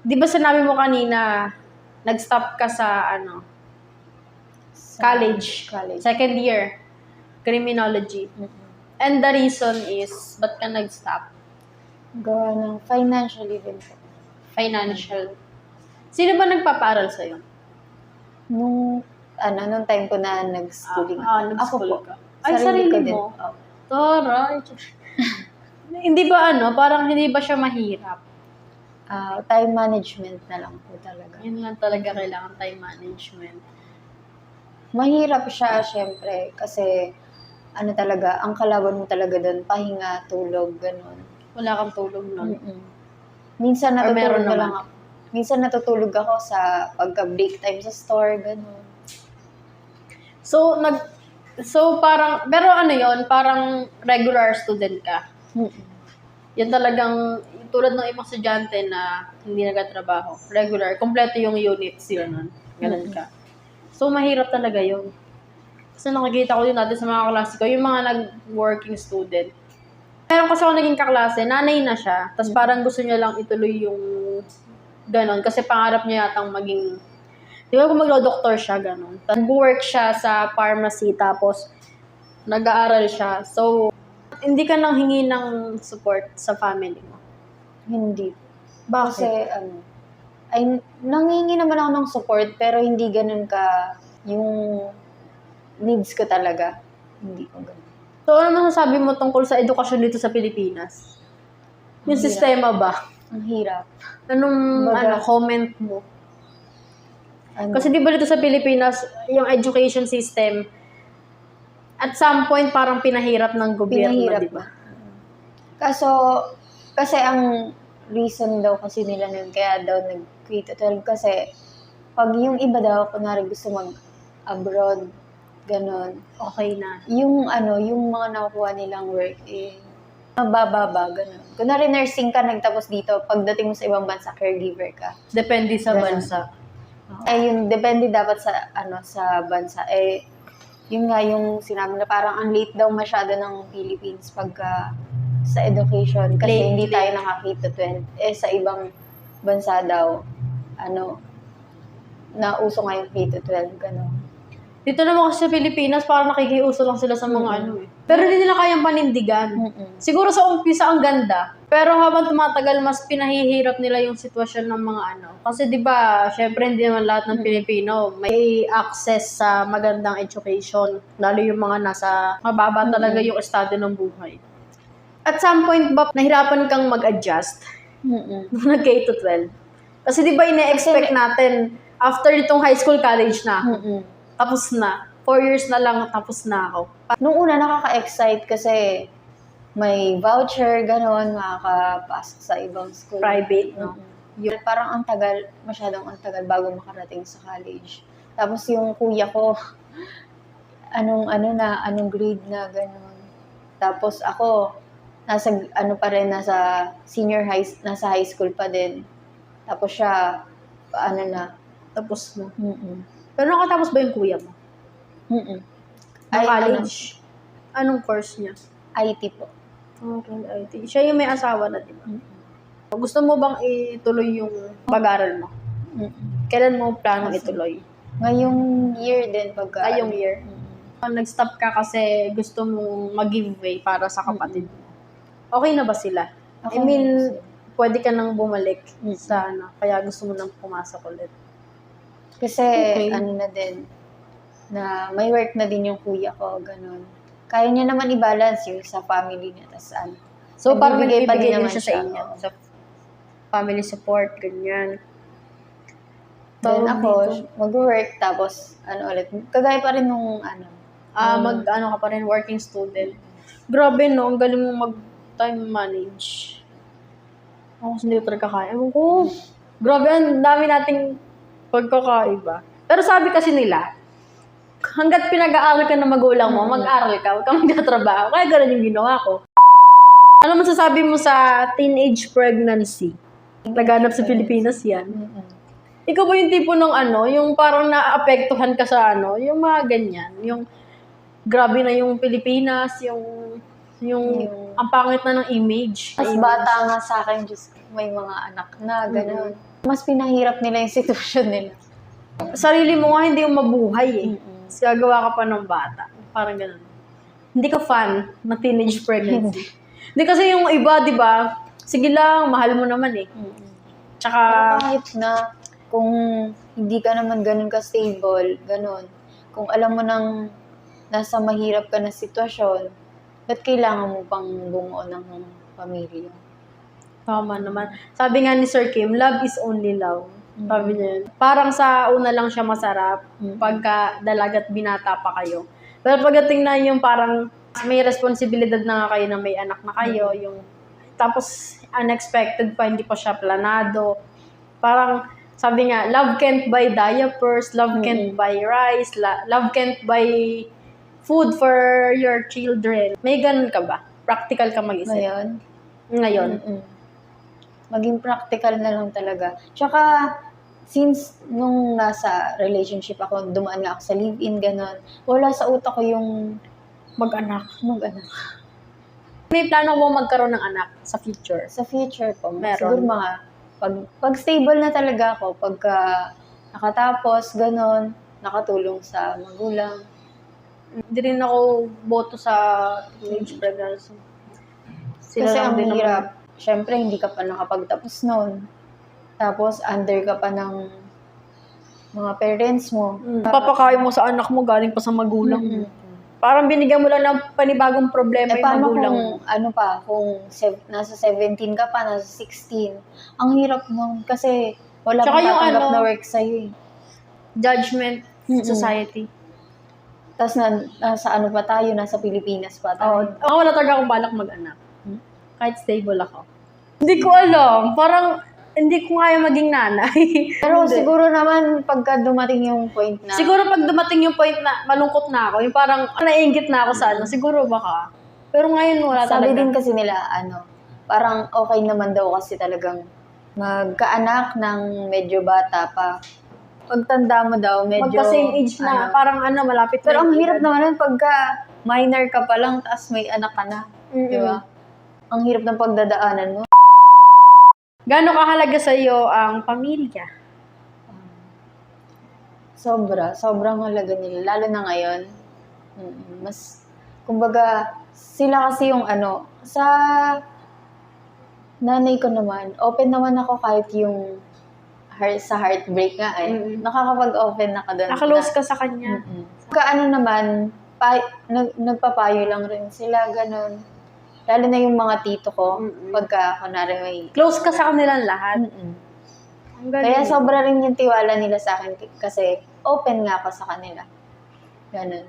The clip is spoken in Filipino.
Di ba sinabi mo kanina, nag-stop ka sa college. Second year, criminology. And the reason is, ba't ka nag-stop? Gawa ng financially din po. Financial. Sino ba nagpaparal sa'yo? Nung time ko na nag-schooling. Nag-school ka. Ay, sarili mo? din. Taray. Hindi ba parang hindi ba siya mahirap? Time management na lang po talaga. Yun lang talaga kailangan, time management. Mahirap siya, syempre, kasi talaga, ang kalaban mo talaga doon, pahinga, tulog, ganun. Wala kang tulog nun? Minsan natutulog na lang ako. Minsan natutulog ako sa pagka-break time sa store, ganun. So parang, pero parang regular student ka? Yan talagang, tulad ng ibang estudyante na hindi nagtatrabaho. Regular, kompleto yung units yun. Ganun ka. So, mahirap talaga yun. Kasi nakikita ko yun natin sa mga klase ko, yung mga nag-working student. Meron kasi ako naging kaklase, nanay na siya, tapos parang gusto niya lang ituloy yung ganon, kasi pangarap niya yatang maging, di ba kung maglo-doktor siya, ganon. Nag-work siya sa pharmacy, tapos nag-aaral siya. So, hindi ka nang hingi ng support sa family mo? Hindi. Bakit? Kasi, nangingi naman ako ng support, pero hindi ganun ka yung needs ko talaga. Hindi ko ganun. So, ano masasabi mo tungkol sa edukasyon dito sa Pilipinas? Yung sistema ba? Ang hirap. Anong comment mo? Kasi di ba dito sa Pilipinas, yung education system, at some point parang pinahirap ng gobyerno, di ba? Kasi ang reason daw kasi nila nun, kaya daw nag-K-12 kasi pag yung iba daw, kunwari gusto mag-abroad, ganon. Okay na. Yung mga nakukuha nilang work, mabababa, ganon. Kunwari nursing ka, nagtapos dito, pagdating mo sa ibang bansa, caregiver ka. Depende sa bansa. Yun, depende dapat sa bansa. Yun nga yung sinabi na parang ang late daw masyado ng Philippines pagka sa education. Kasi hindi tayo nakakita 12. Sa ibang bansa daw, nauso nga yung K-12, gano'n. Dito naman kasi sa Pilipinas, parang nakikiuso lang sila sa mga Pero hindi nila kayang panindigan. Siguro sa umpisa ang ganda, pero habang tumatagal, mas pinahihirap nila yung sitwasyon ng mga Kasi di ba, syempre hindi naman lahat ng Pilipino may access sa magandang education. Lalo yung mga nasa mababa talaga yung estado ng buhay. At some point ba, nahirapan kang mag-adjust? Nag-K-12? Kasi di ba ine-expect natin, after itong high school, college na ako. Tapos na. 4 years na lang, tapos na ako. Nung una, nakaka-excite kasi may voucher, gano'n, makakapasok sa ibang school. Private, no? Parang masyadong ang tagal bago makarating sa college. Tapos yung kuya ko, anong grade na, gano'n. Tapos ako, nasa senior high, nasa high school pa din. Tapos siya, Tapos mo. Pero nakatapos ba yung kuya mo? College? Anong course niya? IT po. Okay, IT. Siya yung may asawa na, di ba? Gusto mo bang ituloy yung pag-aral mo? Kailan mo planong ituloy? Ngayong year din pagka. Ngayong year? Nag-stop ka kasi gusto mong mag-giveaway para sa kapatid mo. Okay na ba sila? Okay, I mean, pwede ka nang bumalik sa kaya gusto mo nang pumasok ulit. Kasi na din, na may work na din yung kuya ko, ganun. Kaya niya naman i-balance yung sa family niya. So, parang nagbibigay din siya sa inyo. Sa family support, ganyan. Then ako, mag-work, tapos, ulit. Kagaya pa rin nung, ka pa rin, working student. Grabe, no? Ang galing mo mag-time manage. Ako kasi hindi ko talaga kaya. Ewan ko. Grabe, ang dami nating pagkakaiba. Pero sabi kasi nila, hanggat pinag-aaral ka ng magulang mo, mag-aral ka, huwag ka magtatrabaho. Kaya gano'n yung ginawa ko. Ano masasabi mo sa teenage pregnancy? Laganap sa Pilipinas yan. Ikaw ba yung tipo ng yung parang naapektuhan ka sa yung mga ganyan, yung grabe na yung Pilipinas, yung ang pangit na ng image. Mas bata nga sa akin, Diyos ko, may mga anak na, gano'n. Mas pinahirap nila yung sitwasyon nila. Sarili mo nga hindi yung mabuhay eh. Tapos gagawa ka pa ng bata. Parang ganun. Hindi ka fan ng teenage pregnancy. Hindi kasi yung iba, di ba? Sige lang, mahal mo naman eh. Tsaka, Pero kahit na kung hindi ka naman ganun ka-stable, ganun. Kung alam mo nang nasa mahirap ka na sitwasyon, ba't kailangan mo pang bumuo ng pamilya? tama naman. Sabi nga ni Sir Kim, love is only love. Sabi niya yun. Parang sa una lang siya masarap pagka dalagat binata pa kayo. Pero pagdating na yung parang may responsibilidad na nga kayo na may anak na kayo, yung tapos unexpected pa, hindi pa siya planado. Parang sabi nga, love can't buy diapers, love can't buy rice, love can't buy food for your children. May ganun ka ba? Practical ka mag-isip? Ngayon. Maging practical na lang talaga. Tsaka, since nung nasa relationship ako, dumaan nga ako sa live-in, gano'n, wala sa utak ko yung Mag-anak. mag-anak. May plano mo magkaroon ng anak sa future? Sa future po, Meron. siguro mga, pag stable na talaga ako, pagka nakatapos, gano'n, nakatulong sa magulang. Hindi rin ako boto sa teenage pregnancy. Sila Kasi lang ang din hirap. Siyempre, hindi ka pa nakapagtapos noon. Tapos, under ka pa ng mga parents mo. Papakain mo sa anak mo galing pa sa magulang mo. Parang binigyan mo lang ng panibagong problema yung Paano magulang kung, mo. kung nasa 17 ka pa, nasa 16, ang hirap nun. Kasi, wala Tsaka kang yung tatanggap ano, na work sa'yo eh. Judgment society. Tapos, nasa ano pa tayo, nasa Pilipinas pa tayo. Ako wala talaga akong balak mag-anak. Kahit stable ako. Hindi ko alam. Parang, hindi ko kaya maging nanay. Pero Hindi. siguro naman, pagka dumating yung point na, Siguro pag dumating yung point na malungkot na ako, yung parang naiingit na ako sa ano, siguro baka. Pero ngayon wala sabi talaga. din kasi nila, parang okay naman daw kasi talagang magkaanak ng medyo bata pa. Pagtanda mo daw, medyo... Magka-same age na, parang malapit Pero na ang yung hirap edad. naman nun pagka minor ka pa lang, tapos may anak ka na. Di ba? Ang hirap ng pagdadaanan mo. Gaano kahalaga sa iyo ang pamilya? Sobrang halaga nila. Lalo na ngayon. Mas, kumbaga, sila kasi yung sa nanay ko naman, open naman ako kahit yung sa heartbreak nga nakakapag-open ako doon. Nakalose ka sa kanya. Naman, nagpapayo lang rin sila, ganun. Lalo na yung mga tito ko, pagka kunwari may... Close ka sa kanilang lahat. Ang galing. Kaya sobra rin yung tiwala nila sa akin kasi open nga ako sa kanila. Ganun.